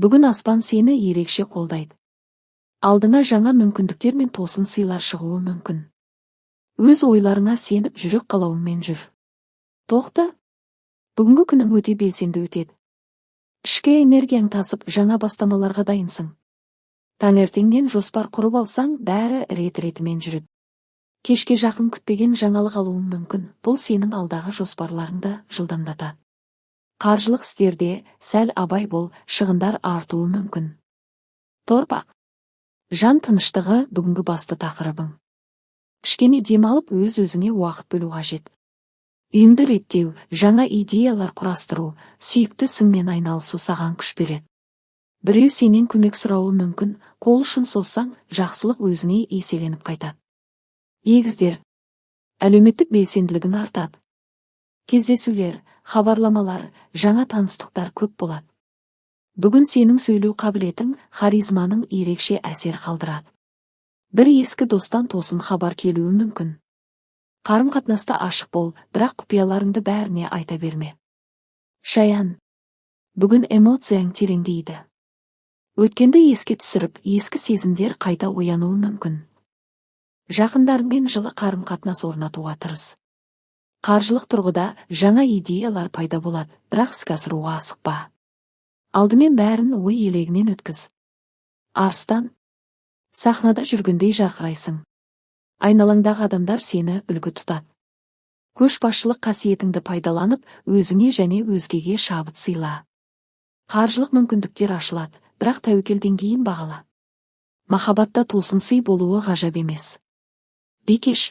Бүгін аспан сені ерекше қолдайды. Алдына жаңа мүмкіндіктер мен тосын сыйлар шығуы мүмкін. Өз ойларыңа сеніп жүрек қалауыңмен жүр. Тоқта. Бүгінгі күнің өте белсенді өтеді. Ішкі энергияң тасып, жаңа бастамаларға дайынсың. Таңертеңнен жоспар құрып алсаң, бәрі рет-ретімен жүреді. Кешке жақын күтпеген жаңалық алуың мүмкін. Бұл сенің алдағы жоспарларыңды жылдамдатады. Қаржылық істерде сәл абай бол, шығындар артуы мүмкін. Торпақ. Жан тыныштығы бүгінгі басты тақырыбың. Кішкене демалып, өз-өзіңе уақыт бөлу қажет. Үйіңді реттеу, жаңа идеялар құрастыру, сүйікті ісіңмен айналысу саған күш береді. Біреу сенен көмек сұрауы мүмкін, қол ұшын созсаң, жақсылық өзіңе еселеніп қайтады. Егіздер. Әлеуметтік белсенділігің артады. Кездесулер, хабарламалар, жаңа таныстықтар көп болады. Бүгін сенің сөйлеу қабілетің, харизманың ерекше әсер қалдырады. Бір ескі достан тосын хабар келуі мүмкін. Қарым-қатынаста ашық бол, бірақ құпияларыңды бәріне айта берме. Шаян. Бүгін эмоцияң тереңдейді. Өткенді еске түсіріп, ескі сезімдер қайта оянуы мүмкін. Жақындарыңмен жылы қарым-қатынас орнатуға тырыс. Қаржылық тұрғыда жаңа идеялар пайда болады, бірақ іске асыруға асықпа. Алдымен бәрін ой елегінен өткіз. Арыстан. Сахнада жүргендей жарқырайсың. Айналаңдағы адамдар сені үлгі тұтады. Көшбасшылық қасиетіңді пайдаланып, өзіңе және өзгеге шабыт сыйла. Қаржылық мүмкіндіктер ашылады, бірақ тәуекел деңгейін бағала. Махаббатта тосын сый болуы ғажап емес. Бикеш.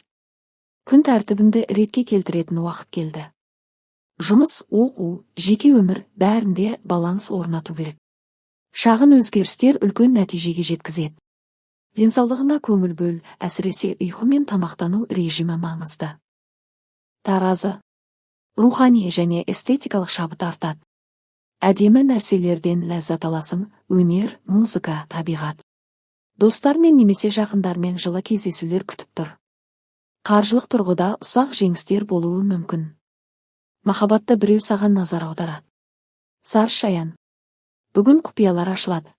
Күн тәртібіңді ретке келтіретін уақыт келді. Жұмыс, оқу, жеке өмір бәрінде баланс орнату керек. Шағын өзгерістер үлкен нәтижеге жеткізеді. Денсаулығына көңіл бөл, әсіресе ұйқы мен тамақтану режимі маңызды. Таразы. Рухани және эстетикалық шабыт артады. Әдемі нәрселерден ләззат аласың, өнер, музыка, табиғат. Достармен немесе жақындармен жылы кездесулер күтіп тұр. Қаржылық тұрғыда ұсақ жеңістер болуы мүмкін. Махаббатта біреу саған назар аударады. Сар шаян. Бүгін құпиялар ашылады.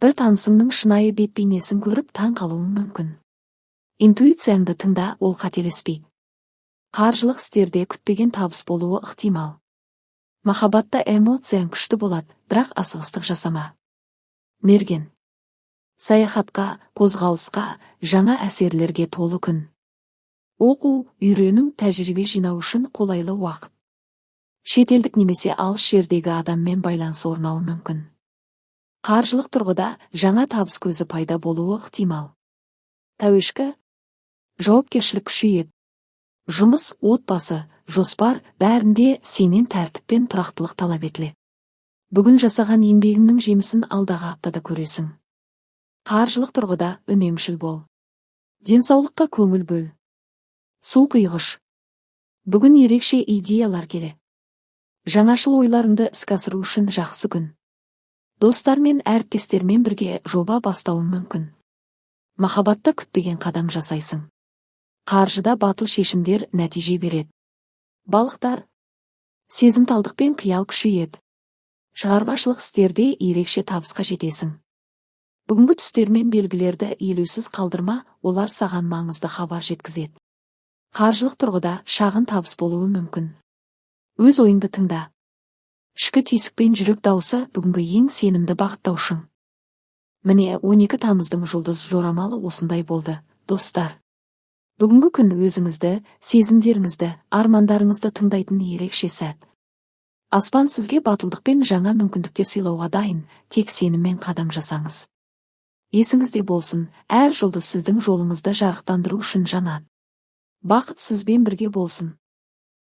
Бір танысыңның шынайы бет-бейнесін көріп таң қалуың мүмкін. Интуицияңды тыңда, ол қателеспейді. Қаржылық істерде күтпеген табыс болуы ықтимал. Махаббатта эмоцияң күшті болады, бірақ асығыстық жасама. Мерген. Саяхатқа, қозғалысқа, жаңа әсерлерге толы күн. Оқу, үйрену, тәжірибе жинау үшін қолайлы уақыт. Шетелдік немесе алыс жердегі адаммен байланыс орнауы мүмкін. Қаржылық тұрғыда жаңа табыс көзі пайда болуы ықтимал. Тәуешкі. Жауапкершілік күшейеді. Жұмыс, отбасы, жоспар бәрінде сенен тәртіп пен тұрақтылық талап етіледі. Бүгін жасаған еңбегіңнің жемісін алдағы аптада көресің. Қаржылық тұрғыда үнемшіл бол. Денсаулыққа көңіл бөл. Су құйғыш. Бүгін ерекше идеялар келеді. Жаңашыл ойларыңды іске асыру үшін жақсы күн. Достар мен әріптестермен бірге жоба бастауың мүмкін. Махаббатта күтпеген қадам жасайсың. Қаржыда батыл шешімдер нәтиже береді. Балықтар. Сезімталдық пен қиял күшейеді. Шығармашылық істерде ерекше табысқа жетесің. Бүгінгі түстер мен белгілерді елеусіз қалдырма, олар саған маңызды хабар жеткізеді. Қаржылық тұрғыда шағын табыс болуы мүмкін. Өз ойыңды тыңда. Ішкі түйсік пен жүрек дауысы бүгінгі ең сенімді бағыттаушың. Міне 12 тамыздың жұлдыз жорамалы осындай болды, достар. Бүгінгі күн өзіңізді, сезімдеріңізді, армандарыңызды тыңдайтын ерекше сәт. Аспан сізге батылдық пен жаңа мүмкіндіктер сыйлауға дайын, тек сеніммен қадам жасаңыз. Есіңізде болсын, әр жұлдыз сіздің жолыңызды жарықтандыру үшін жанады. Бақыт сізбен бірге болсын.